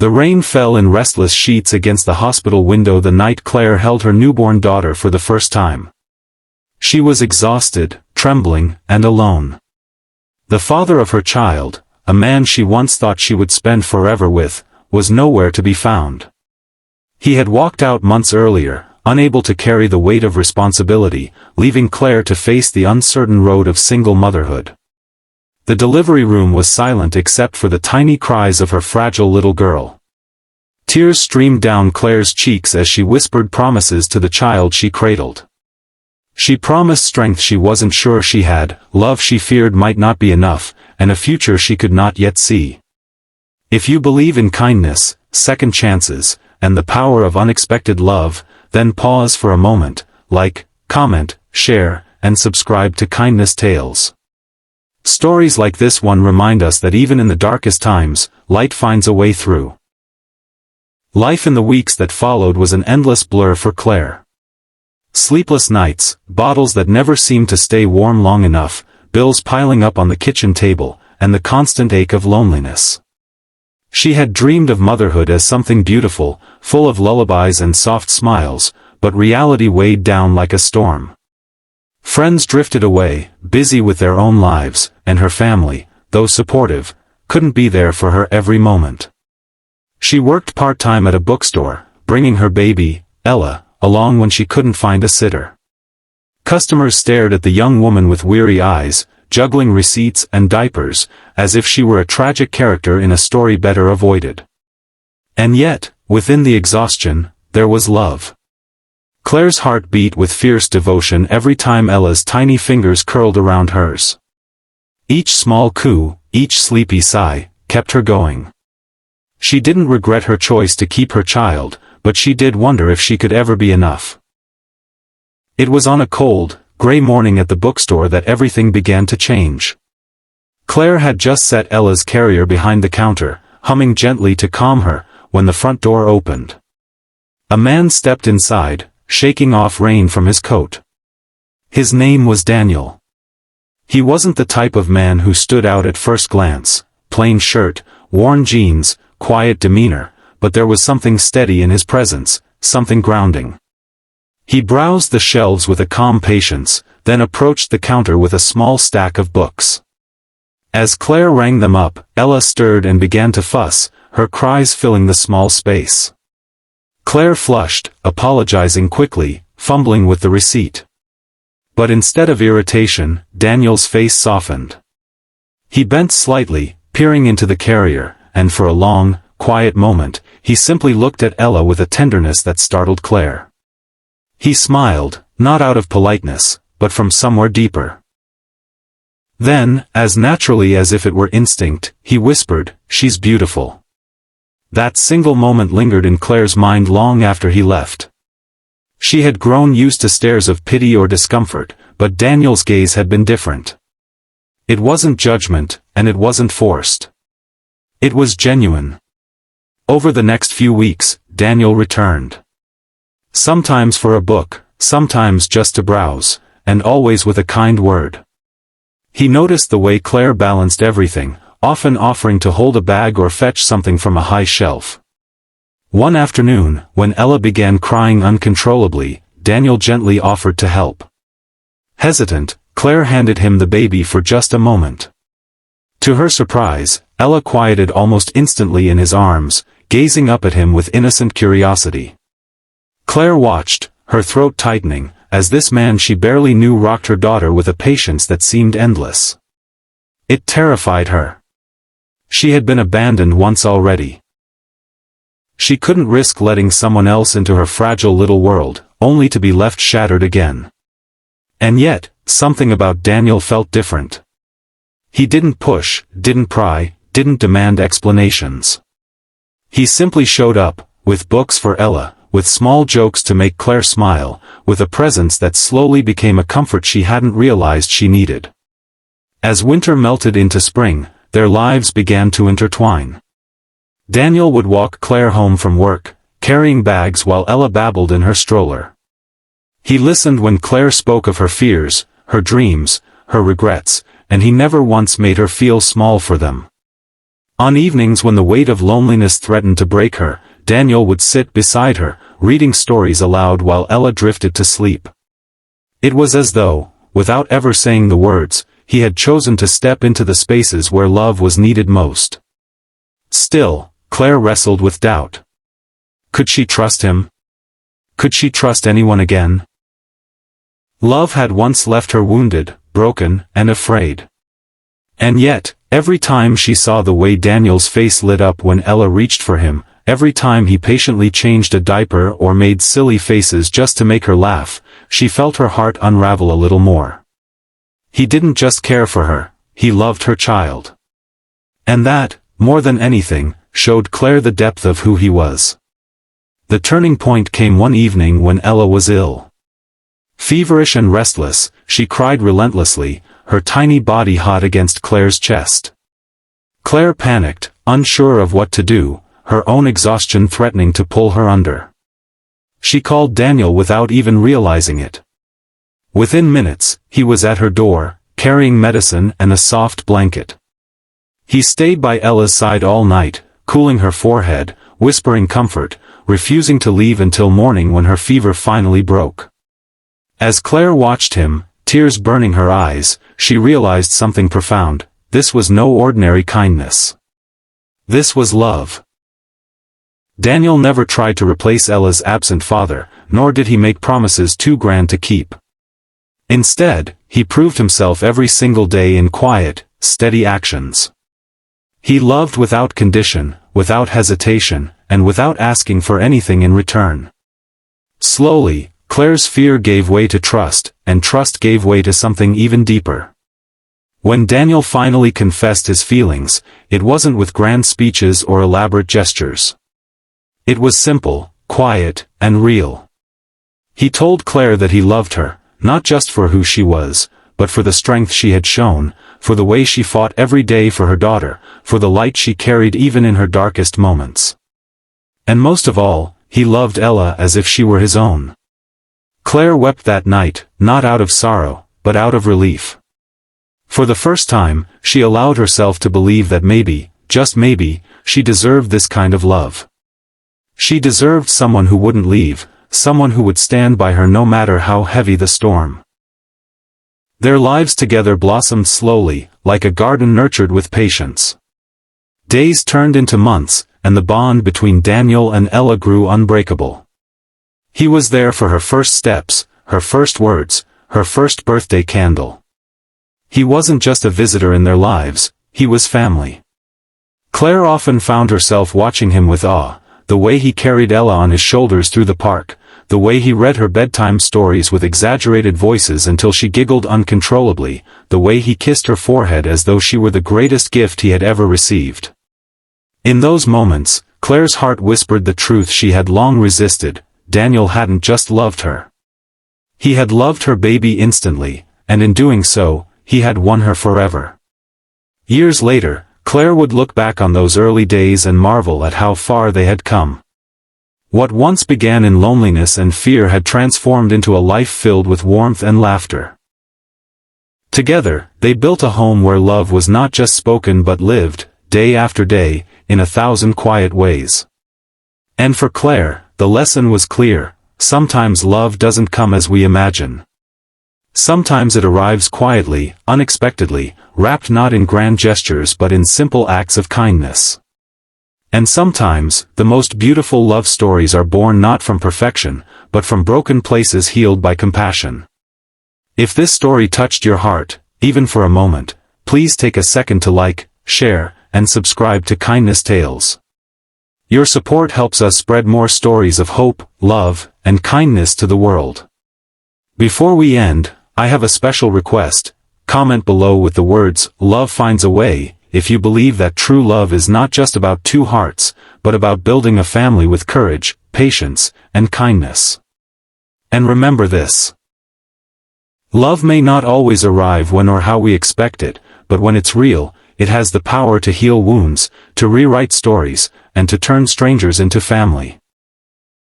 The rain fell in restless sheets against the hospital window the night Claire held her newborn daughter for the first time. She was exhausted, trembling, and alone. The father of her child, a man she once thought she would spend forever with, was nowhere to be found. He had walked out months earlier, unable to carry the weight of responsibility, leaving Claire to face the uncertain road of single motherhood. The delivery room was silent except for the tiny cries of her fragile little girl. Tears streamed down Claire's cheeks as she whispered promises to the child she cradled. She promised strength she wasn't sure she had, love she feared might not be enough, and a future she could not yet see. If you believe in kindness, second chances, and the power of unexpected love, then pause for a moment, like, comment, share, and subscribe to Kindness Tales. Stories like this one remind us that even in the darkest times, light finds a way through. Life in the weeks that followed was an endless blur for Claire. Sleepless nights, bottles that never seemed to stay warm long enough, bills piling up on the kitchen table, and the constant ache of loneliness. She had dreamed of motherhood as something beautiful, full of lullabies and soft smiles, but reality weighed down like a storm. Friends drifted away, busy with their own lives, and her family, though supportive, couldn't be there for her every moment. She worked part-time at a bookstore, bringing her baby, Ella, along when she couldn't find a sitter. Customers stared at the young woman with weary eyes, juggling receipts and diapers, as if she were a tragic character in a story better avoided. And yet, within the exhaustion, there was love. Claire's heart beat with fierce devotion every time Ella's tiny fingers curled around hers. Each small coo, each sleepy sigh, kept her going. She didn't regret her choice to keep her child, but she did wonder if she could ever be enough. It was on a cold, gray morning at the bookstore that everything began to change. Claire had just set Ella's carrier behind the counter, humming gently to calm her, when the front door opened. A man stepped inside, shaking off rain from his coat. His name was Daniel. He wasn't the type of man who stood out at first glance, plain shirt, worn jeans, quiet demeanor, but there was something steady in his presence, something grounding. He browsed the shelves with a calm patience, then approached the counter with a small stack of books. As Claire rang them up, Ella stirred and began to fuss, her cries filling the small space. Claire flushed, apologizing quickly, fumbling with the receipt. But instead of irritation, Daniel's face softened. He bent slightly, peering into the carrier, and for a long, quiet moment, he simply looked at Ella with a tenderness that startled Claire. He smiled, not out of politeness, but from somewhere deeper. Then, as naturally as if it were instinct, he whispered, "She's beautiful." That single moment lingered in Claire's mind long after he left. She had grown used to stares of pity or discomfort, but Daniel's gaze had been different. It wasn't judgment, and it wasn't forced. It was genuine. Over the next few weeks, Daniel returned. Sometimes for a book, sometimes just to browse, and always with a kind word. He noticed the way Claire balanced everything, often offering to hold a bag or fetch something from a high shelf. One afternoon, when Ella began crying uncontrollably, Daniel gently offered to help. Hesitant, Claire handed him the baby for just a moment. To her surprise, Ella quieted almost instantly in his arms, gazing up at him with innocent curiosity. Claire watched, her throat tightening, as this man she barely knew rocked her daughter with a patience that seemed endless. It terrified her. She had been abandoned once already. She couldn't risk letting someone else into her fragile little world, only to be left shattered again. And yet, something about Daniel felt different. He didn't push, didn't pry, didn't demand explanations. He simply showed up, with books for Ella, with small jokes to make Claire smile, with a presence that slowly became a comfort she hadn't realized she needed. As winter melted into spring, their lives began to intertwine. Daniel would walk Claire home from work, carrying bags while Ella babbled in her stroller. He listened when Claire spoke of her fears, her dreams, her regrets, and he never once made her feel small for them. On evenings when the weight of loneliness threatened to break her, Daniel would sit beside her, reading stories aloud while Ella drifted to sleep. It was as though, without ever saying the words, he had chosen to step into the spaces where love was needed most. Still, Claire wrestled with doubt. Could she trust him? Could she trust anyone again? Love had once left her wounded, broken, and afraid. And yet, every time she saw the way Daniel's face lit up when Ella reached for him, every time he patiently changed a diaper or made silly faces just to make her laugh, she felt her heart unravel a little more. He didn't just care for her, he loved her child. And that, more than anything, showed Claire the depth of who he was. The turning point came one evening when Ella was ill. Feverish and restless, she cried relentlessly, her tiny body hot against Claire's chest. Claire panicked, unsure of what to do, her own exhaustion threatening to pull her under. She called Daniel without even realizing it. Within minutes, he was at her door, carrying medicine and a soft blanket. He stayed by Ella's side all night, cooling her forehead, whispering comfort, refusing to leave until morning when her fever finally broke. As Claire watched him, tears burning her eyes, she realized something profound. This was no ordinary kindness. This was love. Daniel never tried to replace Ella's absent father, nor did he make promises too grand to keep. Instead, he proved himself every single day in quiet, steady actions. He loved without condition, without hesitation, and without asking for anything in return. Slowly, Claire's fear gave way to trust, and trust gave way to something even deeper. When Daniel finally confessed his feelings, it wasn't with grand speeches or elaborate gestures. It was simple, quiet, and real. He told Claire that he loved her, not just for who she was, but for the strength she had shown, for the way she fought every day for her daughter, for the light she carried even in her darkest moments. And most of all, he loved Ella as if she were his own. Claire wept that night, not out of sorrow, but out of relief. For the first time, she allowed herself to believe that maybe, just maybe, she deserved this kind of love. She deserved someone who wouldn't leave, someone who would stand by her no matter how heavy the storm. Their lives together blossomed slowly, like a garden nurtured with patience. Days turned into months, and the bond between Daniel and Ella grew unbreakable. He was there for her first steps, her first words, her first birthday candle. He wasn't just a visitor in their lives, he was family. Claire often found herself watching him with awe, the way he carried Ella on his shoulders through the park, the way he read her bedtime stories with exaggerated voices until she giggled uncontrollably, the way he kissed her forehead as though she were the greatest gift he had ever received. In those moments, Claire's heart whispered the truth she had long resisted: Daniel hadn't just loved her. He had loved her baby instantly, and in doing so, he had won her forever. Years later, Claire would look back on those early days and marvel at how far they had come. What once began in loneliness and fear had transformed into a life filled with warmth and laughter. Together, they built a home where love was not just spoken but lived, day after day, in 1,000 quiet ways. And for Claire, the lesson was clear: sometimes love doesn't come as we imagine. Sometimes it arrives quietly, unexpectedly, wrapped not in grand gestures but in simple acts of kindness. And sometimes, the most beautiful love stories are born not from perfection, but from broken places healed by compassion. If this story touched your heart, even for a moment, please take a second to like, share, and subscribe to Kindness Tales. Your support helps us spread more stories of hope, love, and kindness to the world. Before we end, I have a special request. Comment below with the words, "Love finds a way," if you believe that true love is not just about two hearts, but about building a family with courage, patience, and kindness. And remember this: love may not always arrive when or how we expect it, but when it's real, it has the power to heal wounds, to rewrite stories, and to turn strangers into family.